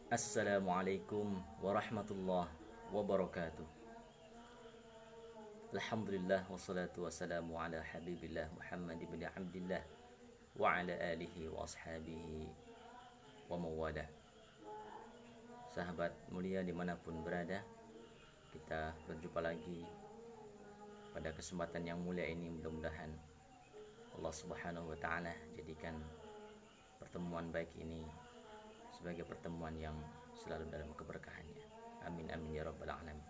Assalamualaikum warahmatullahi wabarakatuh. Alhamdulillah wassalatu wassalamu ala habibillah Muhammad ibn Abdillah wa ala alihi wa ashabihi wa mawalah. Sahabat mulia dimanapun berada, kita berjumpa lagi pada kesempatan yang mulia ini. Mudah-mudahan Allah subhanahu wa ta'ala jadikan pertemuan baik ini sebagai pertemuan yang selalu dalam keberkahannya. Amin amin ya rabbal alamin.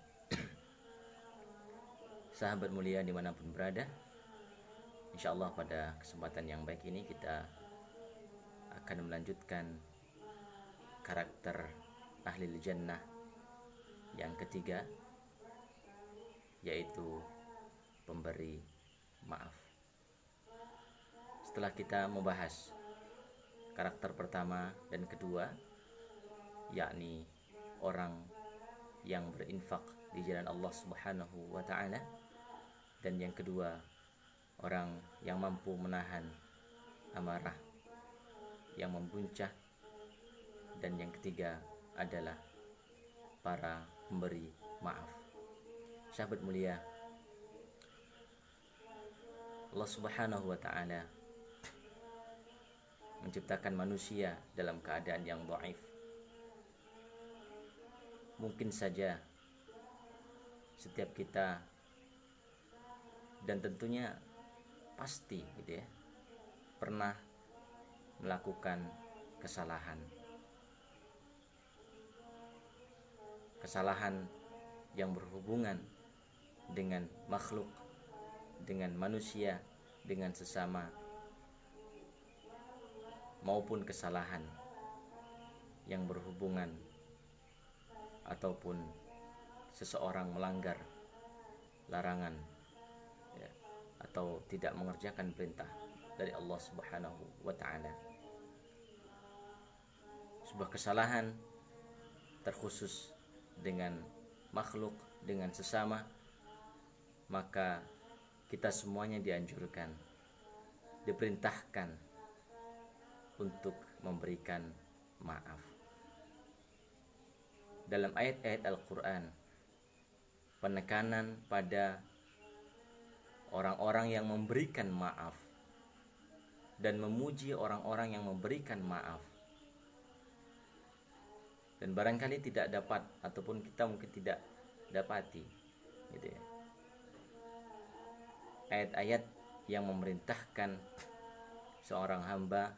Sahabat mulia dimanapun berada, insyaallah pada kesempatan yang baik ini kita akan melanjutkan karakter ahli jannah yang ketiga, yaitu pemberi maaf. Setelah kita membahas karakter pertama dan kedua, yakni orang yang berinfak di jalan Allah Subhanahu wa ta'ala, dan yang kedua, orang yang mampu menahan amarah yang membuncah, dan yang ketiga adalah para pemberi maaf. Sahabat mulia, Allah Subhanahu wa ta'ala menciptakan manusia dalam keadaan yang dhaif. Mungkin saja setiap kita, dan tentunya pasti gitu ya, pernah melakukan kesalahan yang berhubungan dengan makhluk, dengan manusia, dengan sesama, maupun kesalahan yang berhubungan ataupun seseorang melanggar larangan ya, atau tidak mengerjakan perintah dari Allah Subhanahu wa ta'ala. Sebuah kesalahan terkhusus dengan makhluk, dengan sesama, maka kita semuanya dianjurkan, diperintahkan untuk memberikan maaf. Dalam ayat-ayat Al-Quran, penekanan pada orang-orang yang memberikan maaf dan memuji orang-orang yang memberikan maaf. Dan barangkali tidak dapat, ataupun kita mungkin tidak dapati gitu ya, ayat-ayat yang memerintahkan seorang hamba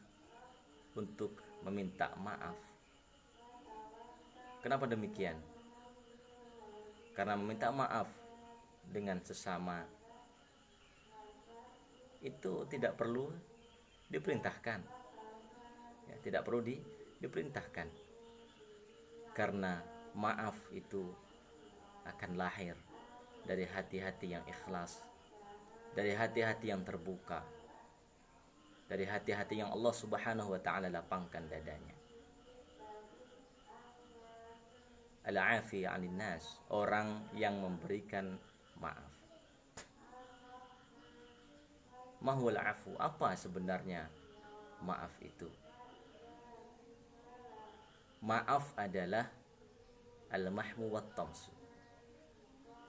untuk meminta maaf. Kenapa demikian? Karena meminta maaf dengan sesama itu tidak perlu diperintahkan ya, tidak perlu diperintahkan, karena maaf itu akan lahir dari hati-hati yang ikhlas, dari hati-hati yang terbuka, dari hati-hati yang Allah Subhanahu wa ta'ala lapangkan dadanya. Al-afi 'anil nas, orang yang memberikan maaf. Mahwal afu, apa sebenarnya maaf itu? Maaf adalah al-mahmu wat tamsu.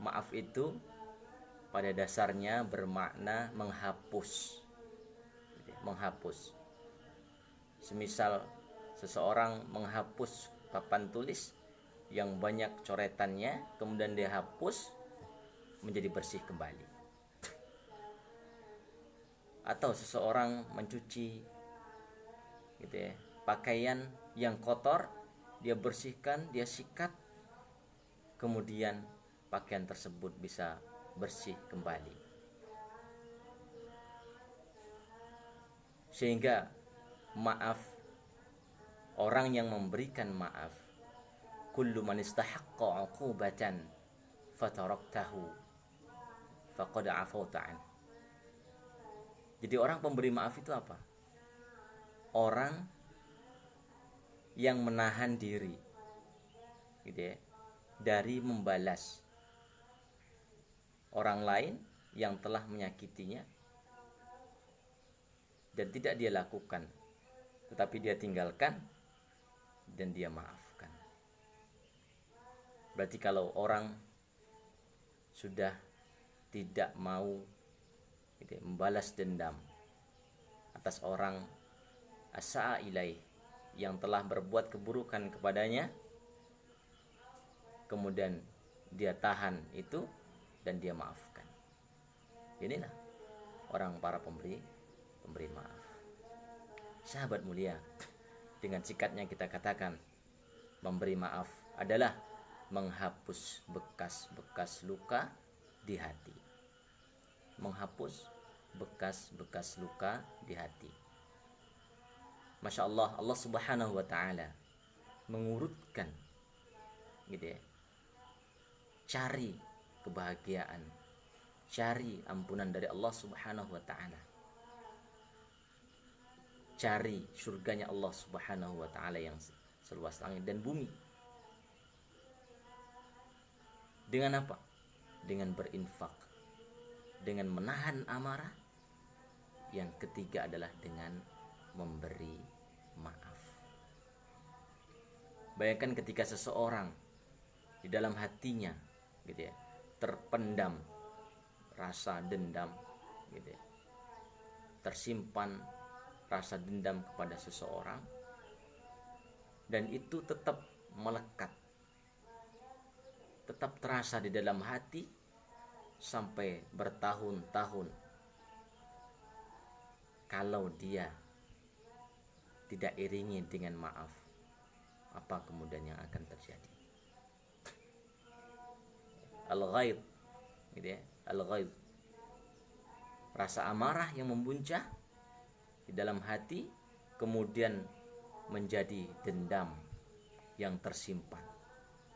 Maaf itu pada dasarnya bermakna menghapus. Menghapus. Semisal seseorang menghapus papan tulis yang banyak coretannya, kemudian dia hapus menjadi bersih kembali. Atau seseorang mencuci gitu ya, pakaian yang kotor, dia bersihkan, dia sikat, kemudian pakaian tersebut bisa bersih kembali. Sehingga maaf, orang yang memberikan maaf, kullu man istahaqqa 'uqubatan fataraktahu faqad 'afawta an. Jadi orang pemberi maaf itu apa? Orang yang menahan diri gitu ya, dari membalas orang lain yang telah menyakitinya dan tidak dia lakukan, tetapi dia tinggalkan dan dia maafkan. Berarti kalau orang sudah tidak mau gitu, membalas dendam atas orang asa'a ilaih, yang telah berbuat keburukan kepadanya, kemudian dia tahan itu dan dia maafkan. Inilah orang para pemberi maaf. Sahabat mulia, dengan sikatnya kita katakan memberi maaf adalah menghapus bekas-bekas luka di hati. Menghapus bekas-bekas luka di hati. Masya Allah, Allah Subhanahu wa ta'ala mengurutkan gitu ya, cari kebahagiaan, cari ampunan dari Allah Subhanahu wa ta'ala, cari surganya Allah Subhanahu wa ta'ala yang seluas langit dan bumi. Dengan apa? Dengan berinfak, dengan menahan amarah. Yang ketiga adalah dengan memberi maaf. Bayangkan ketika seseorang di dalam hatinya gitu ya, terpendam rasa dendam gitu ya, tersimpan rasa dendam kepada seseorang, dan itu tetap melekat, tetap terasa di dalam hati sampai bertahun-tahun. Kalau dia tidak iringi dengan maaf, apa kemudian yang akan terjadi? Al-ghaid gitu ya, al-ghaid, rasa amarah yang membuncah di dalam hati kemudian menjadi dendam yang tersimpan.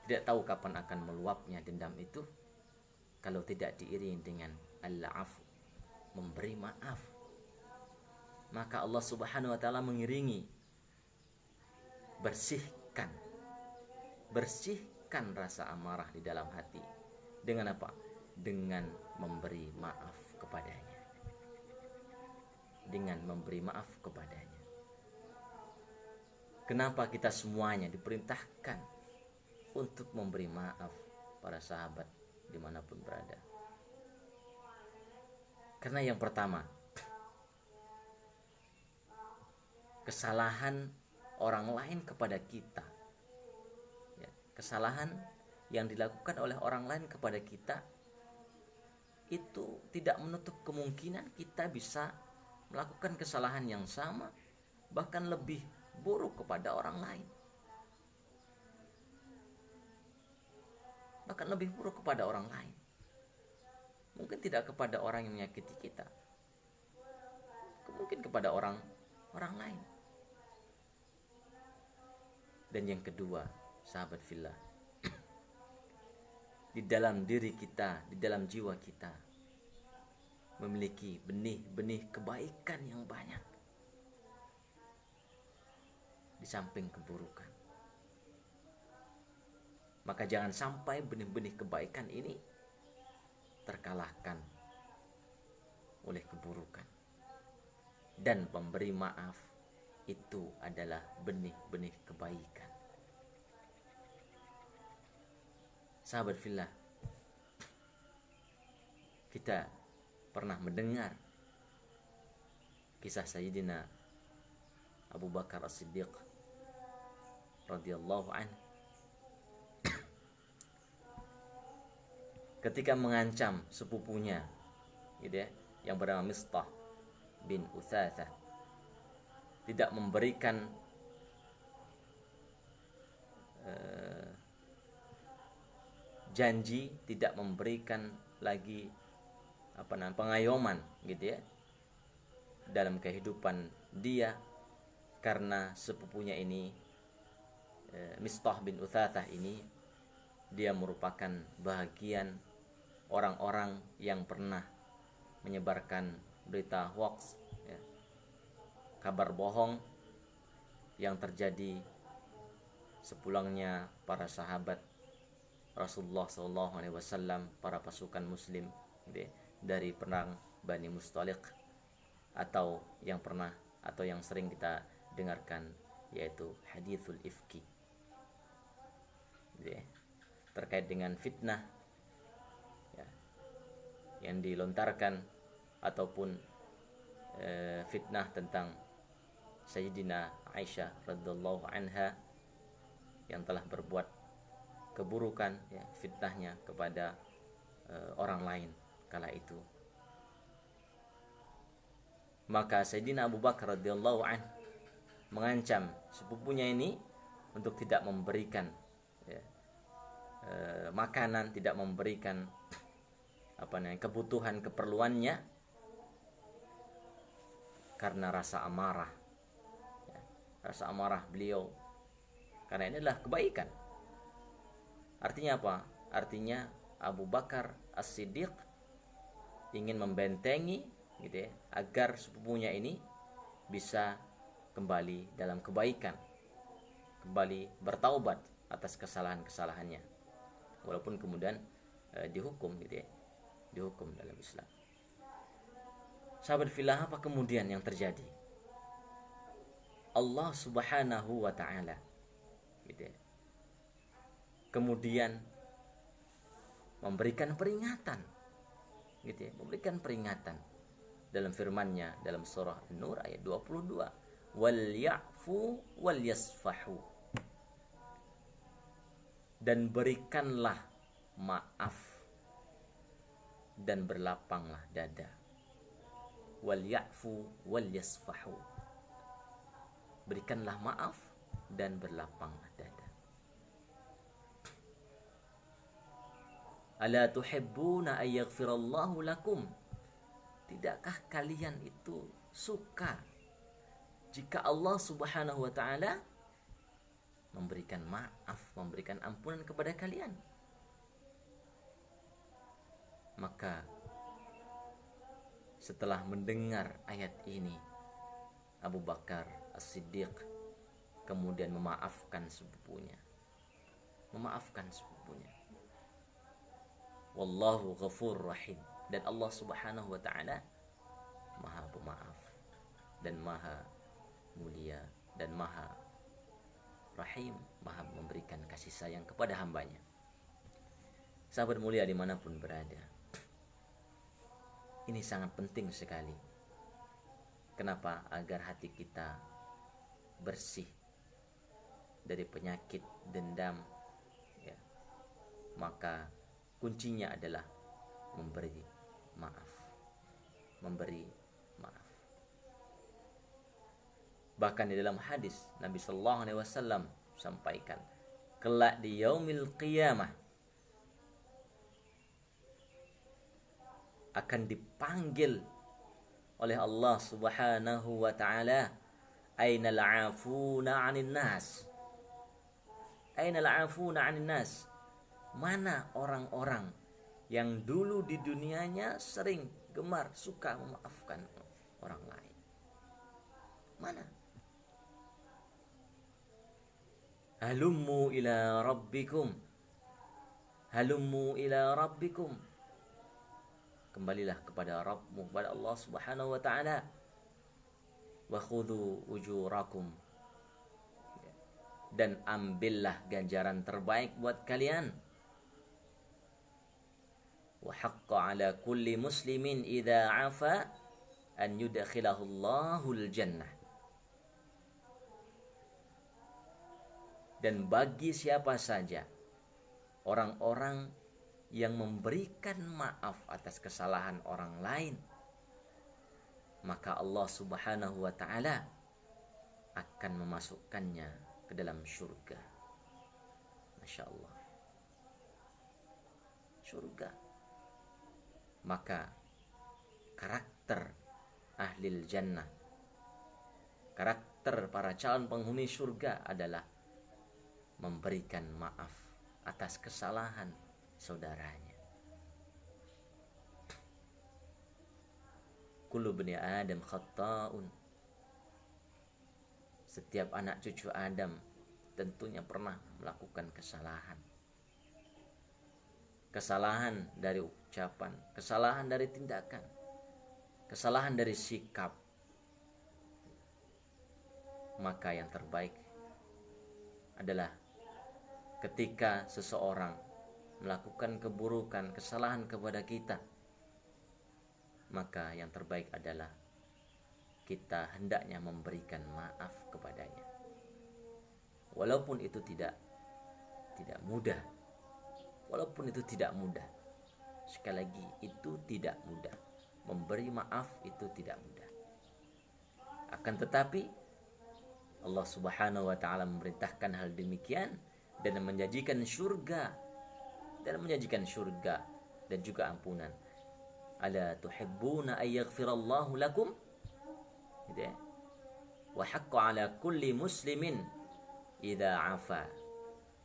Tidak tahu kapan akan meluapnya dendam itu kalau tidak diiringi dengan al-afu, memberi maaf. Maka Allah Subhanahu wa ta'ala mengiringi, bersihkan rasa amarah di dalam hati. Dengan apa? Dengan memberi maaf kepadanya. Dengan memberi maaf kepadanya. Kenapa kita semuanya diperintahkan untuk memberi maaf para sahabat dimanapun berada? Karena yang pertama, kesalahan orang lain kepada kita ya, kesalahan yang dilakukan oleh orang lain kepada kita itu tidak menutup kemungkinan kita bisa melakukan kesalahan yang sama, bahkan lebih buruk kepada orang lain. Bahkan lebih buruk kepada orang lain. Mungkin tidak kepada orang yang menyakiti kita, mungkin kepada orang lain. Dan yang kedua, sahabat fillah, di dalam diri kita, di dalam jiwa kita memiliki benih-benih kebaikan yang banyak di samping keburukan. Maka jangan sampai benih-benih kebaikan ini terkalahkan oleh keburukan. Dan memberi maaf itu adalah benih-benih kebaikan. Sahabat fillah, kita pernah mendengar kisah Sayyidina Abu Bakar As-Siddiq radhiyallahu anhu ketika mengancam sepupunya gitu ya, yang bernama Mistah bin Utsatsah, tidak memberikan janji, tidak memberikan lagi pengayoman gitu ya dalam kehidupan dia, karena sepupunya ini Mistah bin Utsatsah ini dia merupakan bagian orang-orang yang pernah menyebarkan berita hoax ya, kabar bohong yang terjadi sepulangnya para sahabat Rasulullah SAW, para pasukan Muslim dari perang Bani Mustaliq, atau yang pernah atau yang sering kita dengarkan yaitu hadithul ifki. terkait dengan fitnah ya, yang dilontarkan ataupun fitnah tentang Sayyidina Aisyah radhiyallahu anha yang telah berbuat keburukan ya, fitnahnya kepada orang lain kala itu. Maka Sayyidina Abu Bakar radhiyallahu anhu mengancam sepupunya ini untuk tidak memberikan ya, makanan, tidak memberikan kebutuhan keperluannya karena rasa amarah ya, rasa amarah beliau, karena ini adalah kebaikan. Artinya apa? Artinya Abu Bakar As-Siddiq ingin membentengi gitu ya, agar sepupunya ini bisa kembali dalam kebaikan, kembali bertaubat atas kesalahan-kesalahannya, walaupun kemudian dihukum gitu ya, dihukum dalam Islam. Sahabat fillah, apa kemudian yang terjadi? Allah Subhanahu wa taala gitu ya, kemudian memberikan peringatan gitu ya, memberikan peringatan dalam firman-Nya dalam surah An-Nur ayat 22, wal ya'fu wal yasfahu, dan berikanlah maaf dan berlapanglah dada. Wal ya'fu wal yasfahu, berikanlah maaf dan berlapanglah dada. Ala tuhibbuna ayyaghfirallahu lakum, tidakkah kalian itu suka jika Allah Subhanahu wa taala memberikan maaf, memberikan ampunan kepada kalian? Maka setelah mendengar ayat ini, Abu Bakar As-Siddiq kemudian memaafkan sepupunya. Memaafkan sepupunya. Wallahu ghafur rahim. Dan Allah Subhanahu wa taala Maha Pemaaf dan Maha Mulia dan Maha Rahim, Maha memberikan kasih sayang kepada hambanya. Sahabat mulia dimanapun berada, ini sangat penting sekali. Kenapa? Agar hati kita bersih dari penyakit dendam ya. Maka kuncinya adalah memberi maaf. Memberi maaf. Bahkan di dalam hadis Nabi sallallahu alaihi wasallam sampaikan, kelak di yaumil qiyamah akan dipanggil oleh Allah Subhanahu wa taala, ainal afuna 'anil nas. Ainal afuna 'anil nas. Mana orang-orang yang dulu di dunianya sering gemar suka memaafkan orang lain? Mana? Halummu ila rabbikum. Halummu ila rabbikum. Kembalilah kepada Rabbmu, kepada Allah Subhanahu wa taala. Wa khudhu ujurakum. Dan ambillah ganjaran terbaik buat kalian. Wa haqqa ala kulli muslimin idza afa an yudkhilahu Allahul jannah. Dan bagi siapa saja orang-orang yang memberikan maaf atas kesalahan orang lain, maka Allah Subhanahu wa taala akan memasukkannya ke dalam surga. Masya Allah, surga. Maka karakter ahlil jannah, karakter para calon penghuni surga adalah memberikan maaf atas kesalahan saudaranya. Kullu bani Adam khatta'un. Setiap anak cucu Adam tentunya pernah melakukan kesalahan. Kesalahan dari ucapan, kesalahan dari tindakan, kesalahan dari sikap. Maka yang terbaik adalah ketika seseorang melakukan keburukan, kesalahan kepada kita, maka yang terbaik adalah kita hendaknya memberikan maaf kepadanya. Walaupun itu tidak mudah. Walaupun itu tidak mudah. Sekali lagi, itu tidak mudah. Memberi maaf itu tidak mudah. Akan tetapi Allah Subhanahu wa taala memerintahkan hal demikian dan menjanjikan surga dan juga ampunan. Ala tuhibbuna ay yaghfirallahu lakum? Gitu ya. Wa haqqo ala kulli muslimin idza afa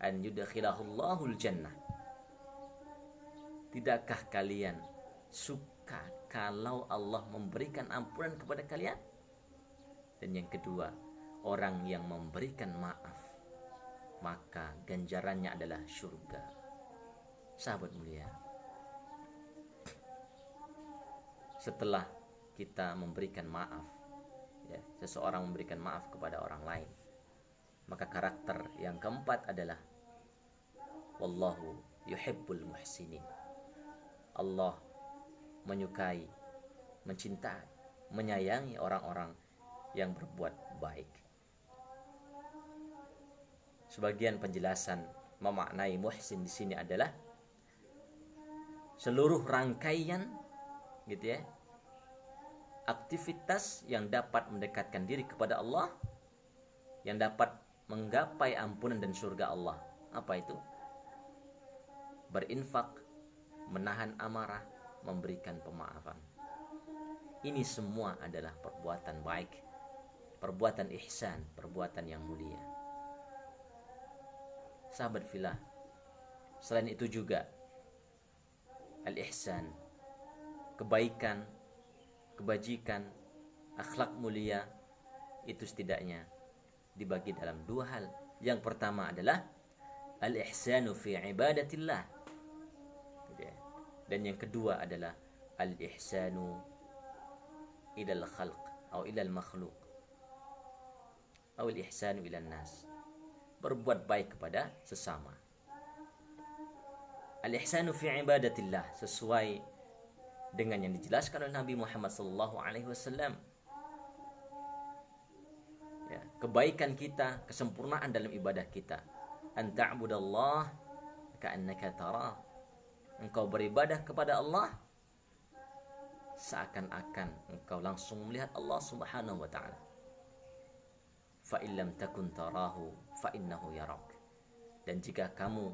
an yudkhilahullahu al-jannah. Tidakkah kalian suka kalau Allah memberikan ampunan kepada kalian? Dan yang kedua, orang yang memberikan maaf, maka ganjarannya adalah surga. Sahabat mulia, setelah kita memberikan maaf, ya, seseorang memberikan maaf kepada orang lain, maka karakter yang keempat adalah wallahu yuhibbul muhsinin. Allah menyukai, mencintai, menyayangi orang-orang yang berbuat baik. Sebagian penjelasan memaknai muhsin di sini adalah seluruh rangkaian, gitu ya, aktivitas yang dapat mendekatkan diri kepada Allah, yang dapat menggapai ampunan dan surga Allah. Apa itu? Berinfak, menahan amarah, memberikan pemaafan. Ini semua adalah perbuatan baik, perbuatan ihsan, perbuatan yang mulia. Sahabat fillah, selain itu juga al-ihsan, kebaikan, kebajikan, akhlak mulia, itu setidaknya dibagi dalam dua hal. Yang pertama adalah al-ihsanu fi ibadatillah, dan yang kedua adalah al-ihsanu ilal khalq atau ilal makhluk atau al-ihsanu ilal nas, berbuat baik kepada sesama. Al-ihsanu fi ibadatillah sesuai dengan yang dijelaskan oleh Nabi Muhammad SAW. Ya, kebaikan kita, kesempurnaan dalam ibadah kita. An ta'budallah ka'annaka tarah. Engkau beribadah kepada Allah seakan-akan engkau langsung melihat Allah Subhanahu wa taala. Fa illam takun tarahu fa innahu yarak. Dan jika kamu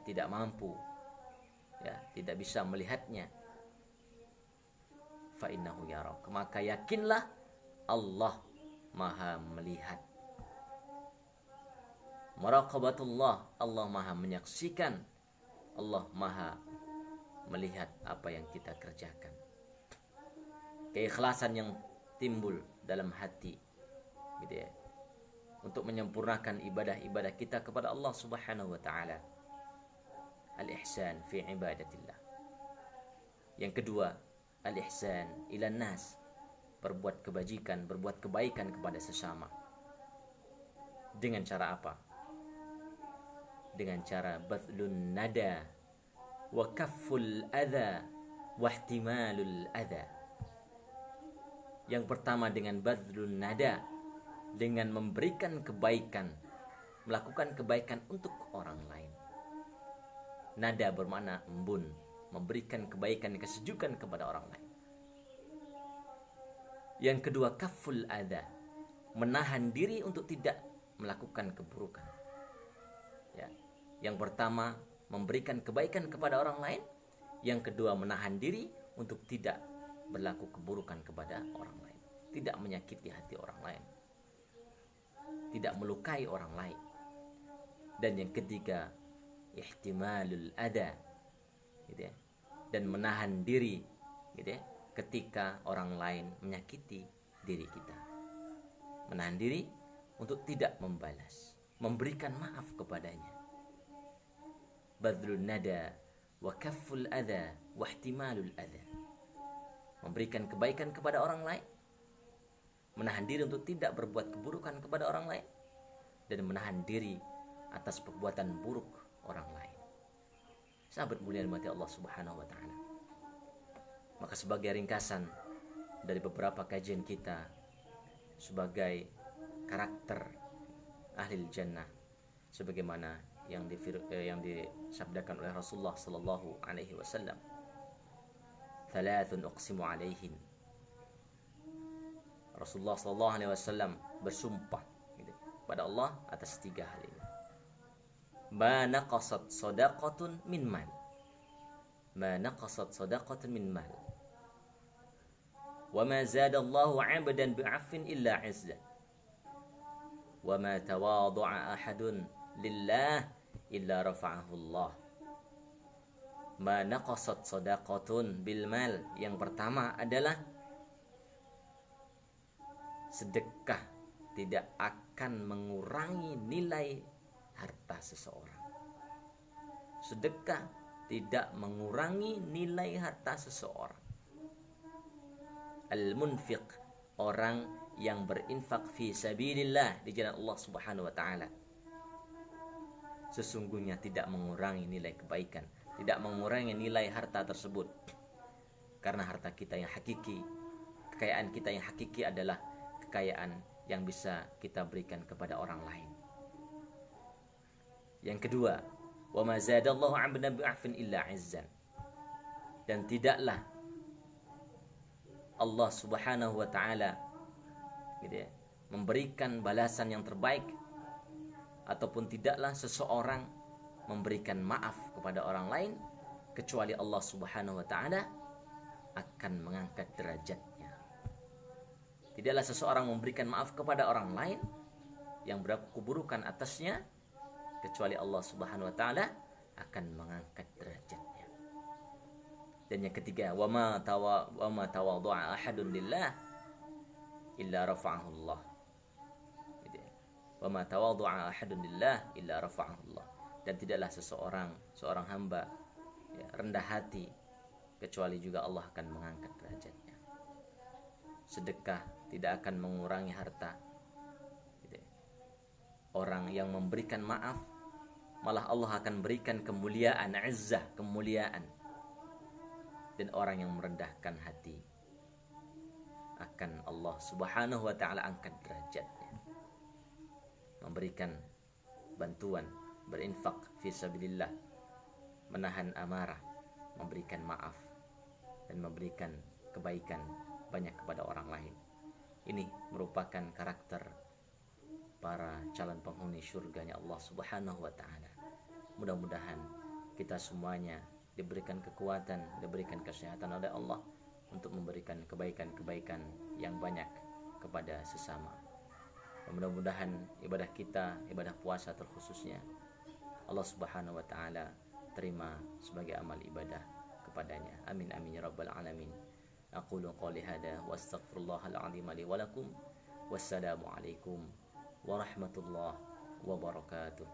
tidak mampu, tidak bisa melihatnya, fa innahu yarak, maka yakinlah Allah Maha melihat. Muraqabatullah, Allah Maha menyaksikan, Allah Maha melihat apa yang kita kerjakan. Keikhlasan yang timbul dalam hati, gitu ya, untuk menyempurnakan ibadah-ibadah kita kepada Allah Subhanahu wa taala. Al-ihsan fi ibadatillah. Yang kedua, al-ihsan ilan nas, berbuat kebajikan, berbuat kebaikan kepada sesama. Dengan cara apa? Dengan cara badlun nada wa kafful adha wa ihtimalul adha. Yang pertama dengan badlun nada, dengan memberikan kebaikan, melakukan kebaikan untuk orang lain. Nada bermakna embun, memberikan kebaikan, kesejukan kepada orang lain. Yang kedua, kafful adha, menahan diri untuk tidak melakukan keburukan. Ya. Yang pertama, memberikan kebaikan kepada orang lain. Yang kedua, menahan diri untuk tidak berlaku keburukan kepada orang lain, tidak menyakiti hati orang lain, tidak melukai orang lain. Dan yang ketiga, ihtimalul adha, gitu ya, dan menahan diri, gitu ya, ketika orang lain menyakiti diri kita. Menahan diri untuk tidak membalas, memberikan maaf kepadanya. Badlun nada wa kafful adha wa ihtimalul adha, memberikan kebaikan kepada orang lain, menahan diri untuk tidak berbuat keburukan kepada orang lain, dan menahan diri atas perbuatan buruk orang lain. Sahabat mulia mati Allah Subhanahu wa taala. Maka sebagai ringkasan dari beberapa kajian kita sebagai karakter ahli jannah sebagaimana yang disabdakan oleh Rasulullah sallallahu alaihi wasallam, "Thalathun uqsimu alaihin." Rasulullah sallallahu alaihi wasallam bersumpah gitu, pada Allah atas 3 hal ini. Ma naqasat shadaqatun min mal. Ma naqasat shadaqatun min mal. Wa ma zada Allahu 'abdan bi'afwin illa 'izza. Wa ma tawadha'a ahadun lillah illa rafa'ahu Allah. Ma naqasat shadaqatun bil mal. Yang pertama adalah sedekah tidak akan mengurangi nilai harta seseorang. Sedekah tidak mengurangi nilai harta seseorang. Al-munfiq, orang yang berinfak fi sabilillah, di jalan Allah Subhanahu wa taala, sesungguhnya tidak mengurangi nilai kebaikan, tidak mengurangi nilai harta tersebut. Karena harta kita yang hakiki, kekayaan kita yang hakiki adalah kekayaan yang bisa kita berikan kepada orang lain. Yang kedua, wa ma zadallahu 'abdan bi'afwin illa 'izzan. Dan tidaklah Allah Subhanahu wa taala gitu ya, memberikan balasan yang terbaik, ataupun tidaklah seseorang memberikan maaf kepada orang lain kecuali Allah Subhanahu wa taala akan mengangkat derajatnya. Tidaklah seseorang memberikan maaf kepada orang lain yang berlaku keburukan atasnya kecuali Allah Subhanahu wa taala akan mengangkat derajatnya. Dan yang ketiga, wa ma tawadha'a ahadun lillah illa rafa'ahu Allah. Wa ma tawadha'a ahadun lillah illa rafa'ahu Allah. Dan tidaklah seorang hamba ya, rendah hati kecuali juga Allah akan mengangkat derajatnya. Sedekah tidak akan mengurangi harta. Orang yang memberikan maaf, malah Allah akan berikan kemuliaan, izzah, kemuliaan. Dan orang yang merendahkan hati, akan Allah Subhanahu wa taala angkat derajatnya. Memberikan bantuan, berinfak fi sabilillah, menahan amarah, memberikan maaf, dan memberikan kebaikan banyak kepada orang lain. Ini merupakan karakter para calon penghuni surganya Allah Subhanahu wa taala. Mudah-mudahan kita semuanya diberikan kekuatan, diberikan kesehatan oleh Allah untuk memberikan kebaikan-kebaikan yang banyak kepada sesama. Dan mudah-mudahan ibadah kita, ibadah puasa terkhususnya, Allah Subhanahu wa taala terima sebagai amal ibadah kepadanya. Amin amin ya rabbal alamin. Aqulu qouli hada wa astaghfirullahal azim li wa lakum. Wassalamu alaikum warahmatullahi wabarakatuh.